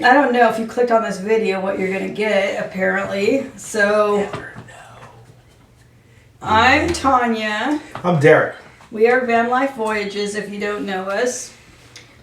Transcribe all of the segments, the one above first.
I don't know if you clicked on this video what you're going to get, apparently. So, Never know. I'm Tanya. I'm Derek. We are Van Life Voyages, if you don't know us.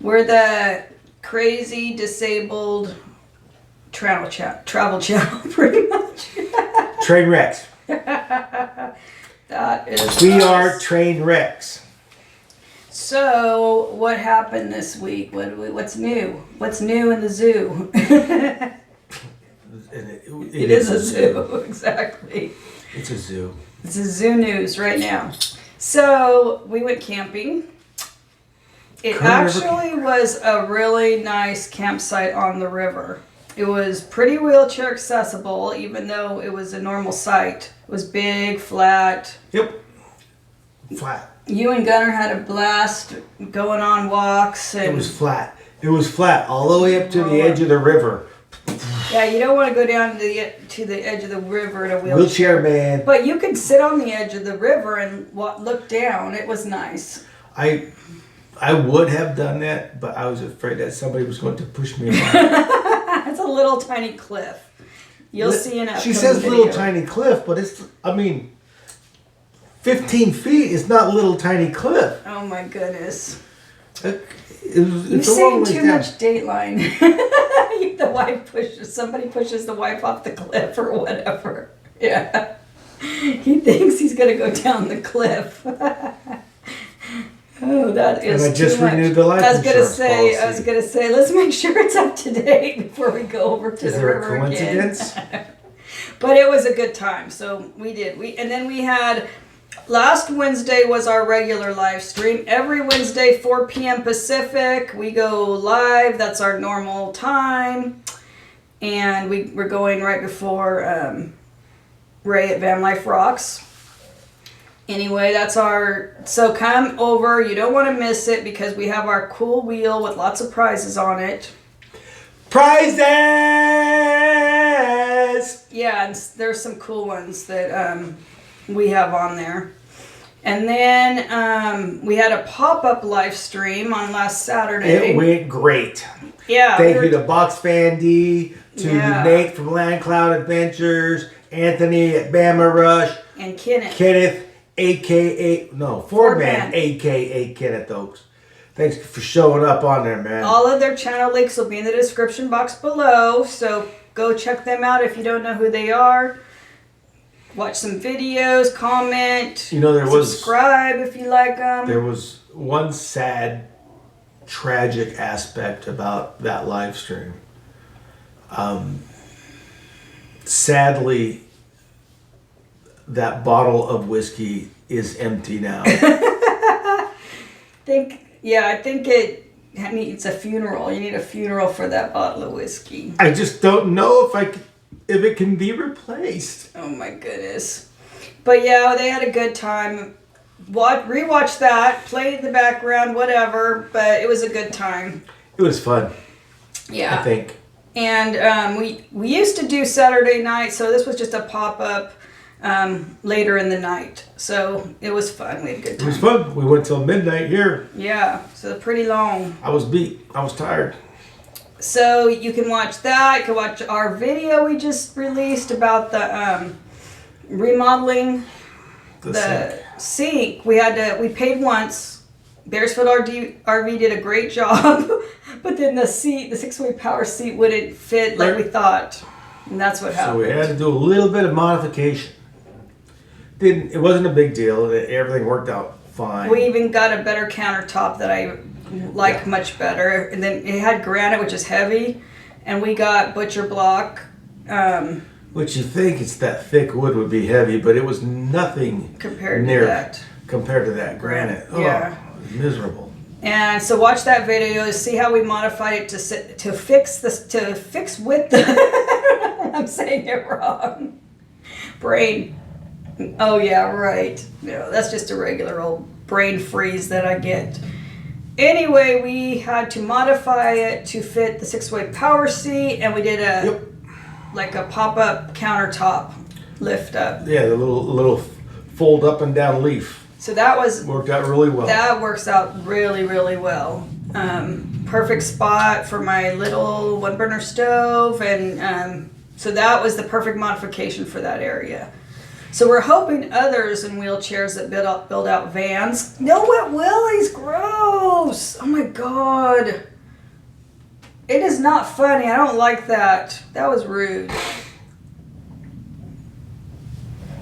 We're the crazy, disabled travel channel, pretty much. Train wrecks. That is We us. are train wrecks. So, what happened this week? What's new? What's new in the zoo? It is a zoo, exactly. It's a zoo. It's a zoo news right now. So, we went camping. It actually was a really nice campsite on the river. It was pretty wheelchair accessible, even though it was a normal site. It was big, flat. Yep. Flat. You and Gunnar had a blast going on walks. And It was flat. It was flat all the way up to the edge of the river. yeah, you don't want to go down to the edge of the river in a Wheelchair man. But you could sit on the edge of the river and look down. It was nice. I would have done that, but I was afraid that somebody was going to push me around. It's a little tiny cliff. You'll see in a She says video. little tiny cliff, but it's, 15 feet is not little tiny cliff. Oh my goodness. You're You're saying too much Dateline. Somebody pushes the wife off the cliff or whatever. Yeah. He thinks he's going to go down the cliff. Oh, that is And I just too much. renewed the life insurance policy. I was gonna say, let's make sure it's up to date before we go over to the river again. Is there a coincidence? But it was a good time, so we did. And then we had last Wednesday was our regular live stream. Every Wednesday, 4 p.m. Pacific, we go live. That's our normal time, and we're going right before Ray at Van Life Rocks. Anyway, so come over. You don't want to miss it because we have our cool wheel with lots of prizes on it. Prizes! Yeah, and there's some cool ones that we have on there. And then we had a pop-up live stream on last Saturday. It went great. Yeah. Thank you to Box Fan D, to Yeah. Nate from Land Cloud Adventures, Anthony at Bama Rush, And Kenneth. Fordman, a.k.a. Kenneth Oaks. Thanks for showing up on there, man. All of their channel links will be in the description box below, so go check them out if you don't know who they are. Watch some videos, comment, subscribe if you like them. There was one sad, tragic aspect about that live stream. Sadly, that bottle of whiskey is empty now. I think it needs a funeral. You need a funeral for that bottle of whiskey. I just don't know if it can be replaced. Oh my goodness. But yeah, they had a good time. Rewatch that, play in the background, whatever, but it was a good time. It was fun. Yeah. I think. And we used to do Saturday night, so this was just a pop-up later in the night. So it was fun. We had a good time. It was fun. We went till midnight here. Yeah, so pretty long. I was beat. I was tired. So you can watch that. You can watch our video we just released about the remodeling the sink. We paid once. Bakersfield RV did a great job, but then the 6-way power seat wouldn't fit like we thought, and that's what happened. So we had to do a little bit of modification. It wasn't a big deal. Everything worked out fine. We even got a better countertop that I like much better, and then it had granite, which is heavy, and we got butcher block. Which you think it's that thick wood would be heavy, but it was nothing compared to that granite. Yeah. Oh, it was miserable. And so watch that video to see how we modified it to fix with the I'm saying it wrong. Brain. Oh yeah, right. No, that's just a regular old brain freeze that I get. Anyway, we had to modify it to fit the 6-way power seat, and we did a pop-up countertop lift up. Yeah, the little fold up and down leaf. So that worked out really well. That works out really, really well. perfect spot for my little 1-burner stove, and so that was the perfect modification for that area. So we're hoping others in wheelchairs that build out vans. No wet willies, gross! Oh my god. It is not funny. I don't like that. That was rude.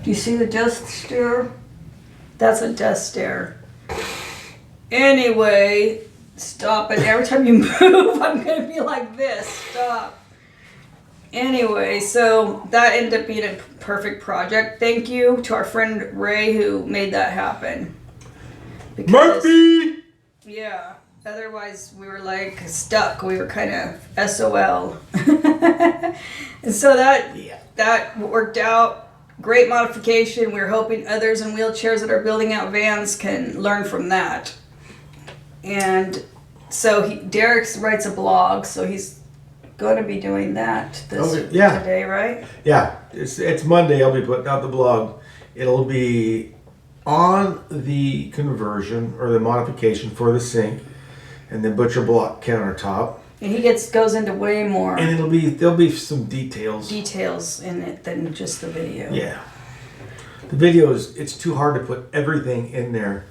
Do you see the death stare? That's a death stare. Anyway, stop it. Every time you move, I'm going to be like this. Stop. Anyway, so that ended up being a perfect project. Thank you to our friend Ray who made that happen. Murphy! Yeah. Otherwise, we were like stuck. We were kind of SOL. And so that worked out. Great modification. We're hoping others in wheelchairs that are building out vans can learn from that. And so Derek writes a blog, so he's going to be doing that today, right? Yeah, it's Monday. I'll be putting out the blog. It'll be on the conversion or the modification for the sink and the butcher block countertop. And he goes into way more. And there'll be some details in it than just the video. Yeah. The video it's too hard to put everything in there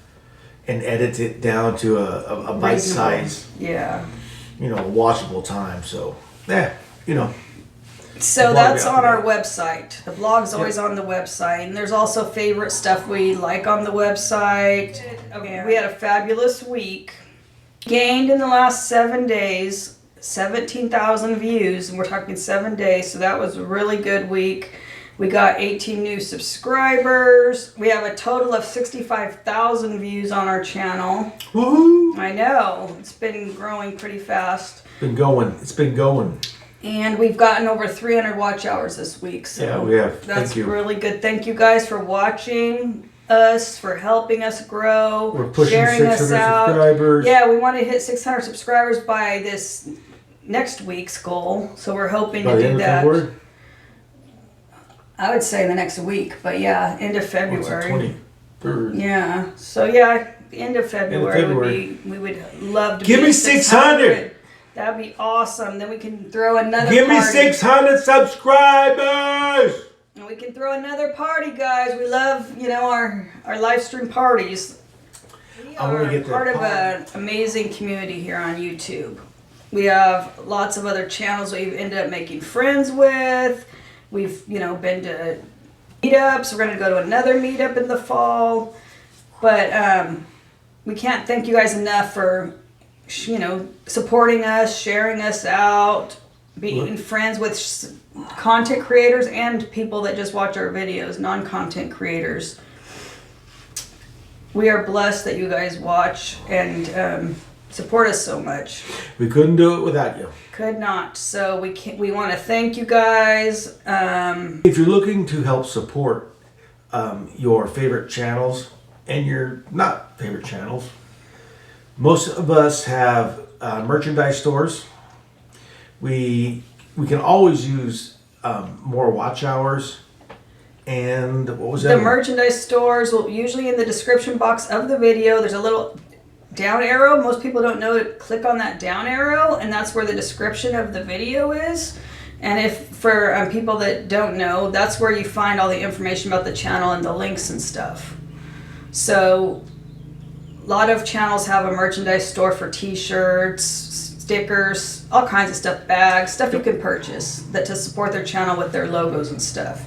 and edit it down to a bite size. Yeah. Watchable time. So, So that's on our website. The blog's always on the website. And there's also favorite stuff we like on the website. Okay, we had a fabulous week. Gained in the last 7 days 17,000 views, and we're talking 7 days, so that was a really good week. We got 18 new subscribers. We have a total of 65,000 views on our channel. Woohoo! I know, it's been growing pretty fast. It's been going. And we've gotten over 300 watch hours this week, so yeah, we have. That's really good. Thank you guys for watching us, for helping us grow, we're pushing sharing 600 us out. subscribers. Yeah, we want to hit 600 subscribers by this next week's goal, so we're hoping to do that. February? I would say the next week, but yeah, end of February. 23rd. Yeah, so yeah, end of February, we would love to give me 600. That'd be awesome. Then we can throw another Give me party. 600 subscribers. And we can throw another party, guys. We love, our live stream parties. We are part of an amazing community here on YouTube. We have lots of other channels we've ended up making friends with. We've, been to meetups. We're going to go to another meetup in the fall. But we can't thank you guys enough for, supporting us, sharing us out, being friends with content creators and people that just watch our videos, non-content creators. We are blessed that you guys watch and support us so much. We couldn't do it without you. Could not. So we want to thank you guys. If you're looking to help support your favorite channels and your not favorite channels, most of us have merchandise stores. We can always use more watch hours. And what was that? The merchandise stores will usually in the description box of the video. There's a little down arrow. Most people don't know to click on that down arrow, and that's where the description of the video is. And if for people that don't know, that's where you find all the information about the channel and the links and stuff. So a lot of channels have a merchandise store for t-shirts, stickers, all kinds of stuff, bags, stuff you can purchase that to support their channel with their logos and stuff.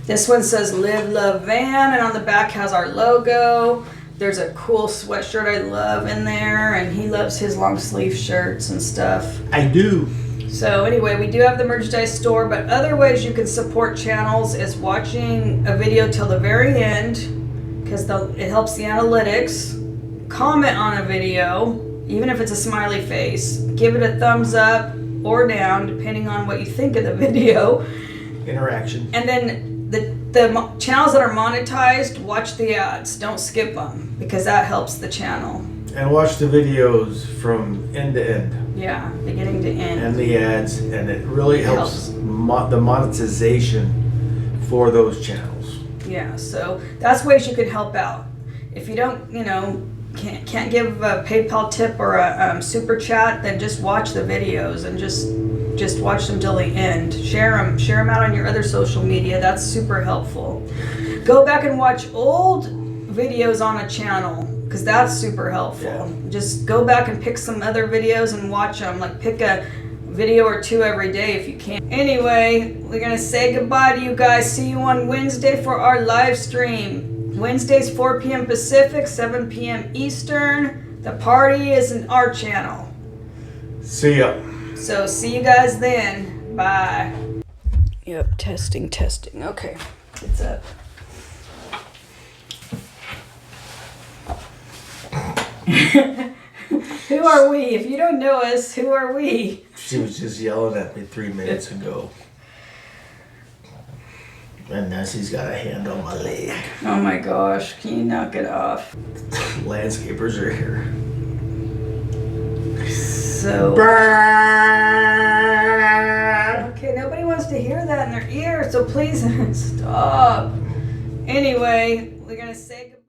This one says Live Love Van, and on the back has our logo. There's a cool sweatshirt I love in there, and he loves his long sleeve shirts and stuff. I do. So anyway, we do have the merchandise store, but other ways you can support channels is watching a video till the very end, because it helps the analytics. Comment on a video, even if it's a smiley face. Give it a thumbs up or down, depending on what you think of the video. Interaction. And then the channels that are monetized, watch the ads. Don't skip them, because that helps the channel. And watch the videos from end to end. Yeah, beginning to end. And the ads, and it really helps the monetization for those channels. Yeah, so that's ways you can help out. If you don't, can't give a PayPal tip or a super chat, then just watch the videos and just watch them till the end. Share them out on your other social media. That's super helpful. Go back and watch old videos on a channel, because that's super helpful. Yeah. Just go back and pick some other videos and watch them. Like, pick a video or two every day if you can. Anyway, we're gonna say goodbye to you guys. See you on Wednesday for our live stream. Wednesdays 4 p.m. Pacific, 7 p.m. Eastern. The party is in our channel. See ya. So see you guys then. Bye. Yep, testing. Okay, it's up. Who are we? If you don't know us, who are we? She was just yelling at me 3 minutes ago. And now she's got a hand on my leg. Oh my gosh, can you knock it off? Landscapers are here. So... Okay, nobody wants to hear that in their ear, so please stop. Anyway, we're gonna say goodbye.